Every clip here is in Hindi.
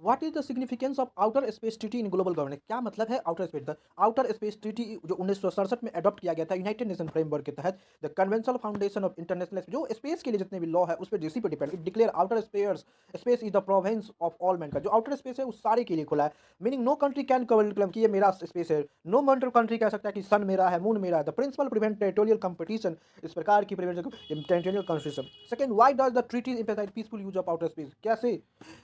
What is the significance of outer space treaty in global governance? क्या मतलब है outer space? The outer space treaty जो 1967 में अडॉप्ट किया गया था यूनाइटेड नेशन फ्रेमवर्क के तहत, the conventional foundation of international जो स्पेस के लिए जितने भी लॉ है उस पर इसी पे depend. It declare outer space space is the province of all man का जो आउटर स्पेस है उस सारे के लिए खुला है। Meaning no country can claim कि ये मेरा स्पेस है। नो कंट्री कह सकता है कि सन मेरा है, मून मेरा है। The principle prevent territorial competition, इस प्रकार की prevention territorial competition. Second, why does the treaty emphasise peaceful use of outer space? कैसे?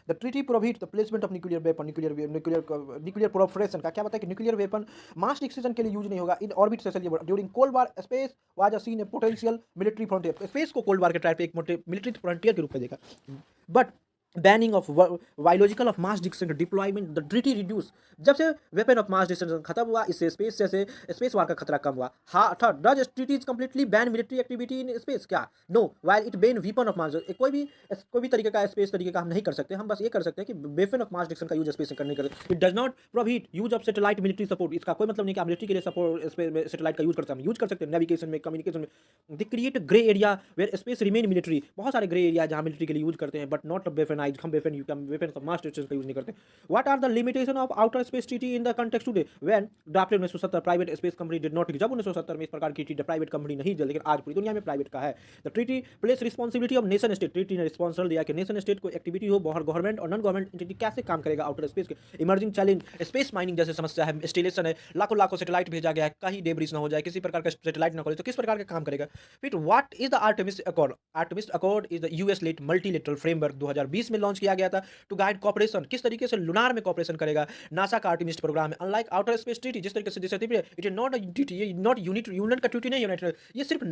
The treaty prohibit the placement of nuclear weapon, nuclear proliferation का क्या बताया कि न्यूक्लियर वेपन मास डिस्ट्रक्शन के लिए यूज नहीं होगा इन ऑर्बिट से during cold war. Space was a seen a potential military frontier, space को कोल्ड वार के टाइप पे एक मिलिट्री फ्रंटियर के रूप में देखा। But banning of biological of mass destruction deployment, the treaty reduce, जब से वेपन ऑफ मास डिस्ट्रक्शन खत्म हुआ इससे स्पेस जैसे स्पेस वार का खतरा कम हुआ। हाँ, third, does treaties completely ban military activity in space? क्या? No, while it ban weapon of mass, कोई भी तरीके का स्पेस तरीके का हम नहीं कर सकते। हम बस ये कर सकते हैं कि वेपन ऑफ मास डिस्ट्रक्शन का यूज स्पेस में करने कर। It does not prohibit use of satellite military support, इसका कोई मतलब नहीं कि मिलिट्री के लिए सपोर्ट सैटेलाइट का यूज करते हैं। हम यूज कर सकते हैं नेविगेशन में, कम्युनिकेशन में। The create grey area where space remain military, बहुत सारे ग्रे एरिया जहां मिलिट्री के लिए यूज करते हैं बट नॉट वेपनाइज, हम वेपन ऑफ मास डिस्ट्रक्शन का यूज नहीं करते। What are the limitation of outer space treaty in the context today when drafted 1970 private space company did not, जब 1970 में इस प्रकार की ट्रीटी प्राइवेट कंपनी नहीं थी, लेकिन आज पूरी दुनिया में प्राइवेट का है। The treaty place responsibility of nation state, treaty ने रिस्पांसिबल दिया कि नेशन स्टेट को एक्टिविटी हो, बाहर गवर्नमेंट और नॉन गवर्नमेंट एंटिटी कैसे काम करेगा आउटर स्पेस के। इमर्जिंग चैलेंज स्पेस माइनिंग जैसे समस्या है, इंस्टॉलेशन है, लाखों लाखों सैटेलाइट भेजा गया है, कहीं डेब्रिस ना हो जाए, किसी प्रकार का सैटेलाइट ना खोले तो किस प्रकार का काम करेगा। फिर what is the Artemis accord? Artemis accord is the US led multilateral framework 2020 में लॉन्च किया गया था टू गाइड कॉपरेशन, किस तरीके से लुनार में कॉपरेशन करेगा। नासा का आर्टेमिस प्रोग्राम है। अनलाइक आउटर स्पेस ट्रीटी जिस तरीके से इट इज नॉट ट्रीटी, ये नॉट यूनियन का ट्रीटी नहीं, यूनाइटेड, ये सिर्फ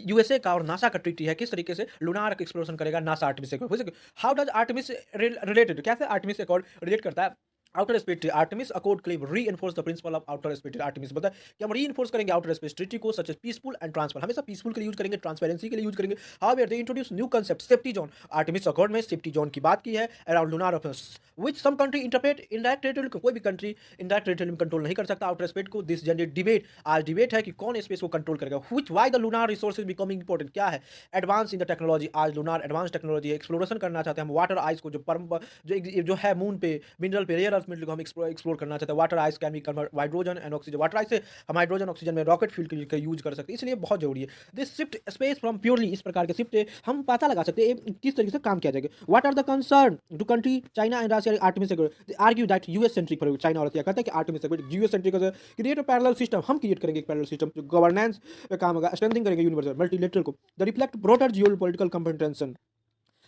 यूएसए का और नासा का ट्रीटी है। किस तरीके से लुनार एक्सप्लोरेशन करेगा NASA Artemis accord. How does Artemis related, कैसे आर्टेमिस अकॉर्ड रिलेट करता है outer space treaty? Artemis accord claim reinforce the principle of outer space treaty. Artemis बता कि हम रीइंफोर्स करेंगे आउटर स्पेस ट्रीटी को such as peaceful and transparent, हमेशा पीसफुल के लिए यूज करेंगे, ट्रांसपेरेंसी के लिए यूज करेंगे। However they introduce new concept safety zone. Artemis accord में सेफ्टी जोन की बात की है around lunar office which some country interpret indirect territorial को, कोई भी कंट्री इनडायरेक्ट टेरिटोरियल में कंट्रोल नहीं कर सकता आउटर स्पेस को। दिस जनरेट डिबेट, आज डिबेट है कि कौन स्पेस को कंट्रोल करेगा। Which why the lunar resources becoming important, क्या है? एडवांस इन द टेक्नोलॉजी, आज लुनार एडवांस टेक्नोलॉजी है, एक्सप्लोरेशन करना चाहते हैं हम वाटर आइस को, जो है मून पे मिनरल पे रेयर अर्थ मेटल को हम एक्सप्लोर करना चाहते हैं। Water ice can be convert hydrogen and oxygen, water ice से हम हाइड्रोजन ऑक्सीजन में रॉकेट फ्यूल का यूज कर सकते हैं, इसलिए बहुत जरूरी है। This shift space from purely, इस प्रकार के शिफ्ट हम पता लगा सकते हैं किस तरीके से काम किया जाएगा। What are the concern to country China and Russia Artemis they argue that US centric for China और रशिया कहता है कि Artemis US centric create a parallel system, हम क्रिएट करेंगे एक पैरेलल सिस्टम जो गवर्नेंस पे काम होगा, स्ट्रेंथिंग करेंगे यूनिवर्सल मल्टीलेटरल को। The reflect broader geopolitical competition.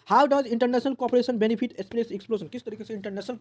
How does international cooperation benefit space exploration, किस तरीके से इंटरनेशनल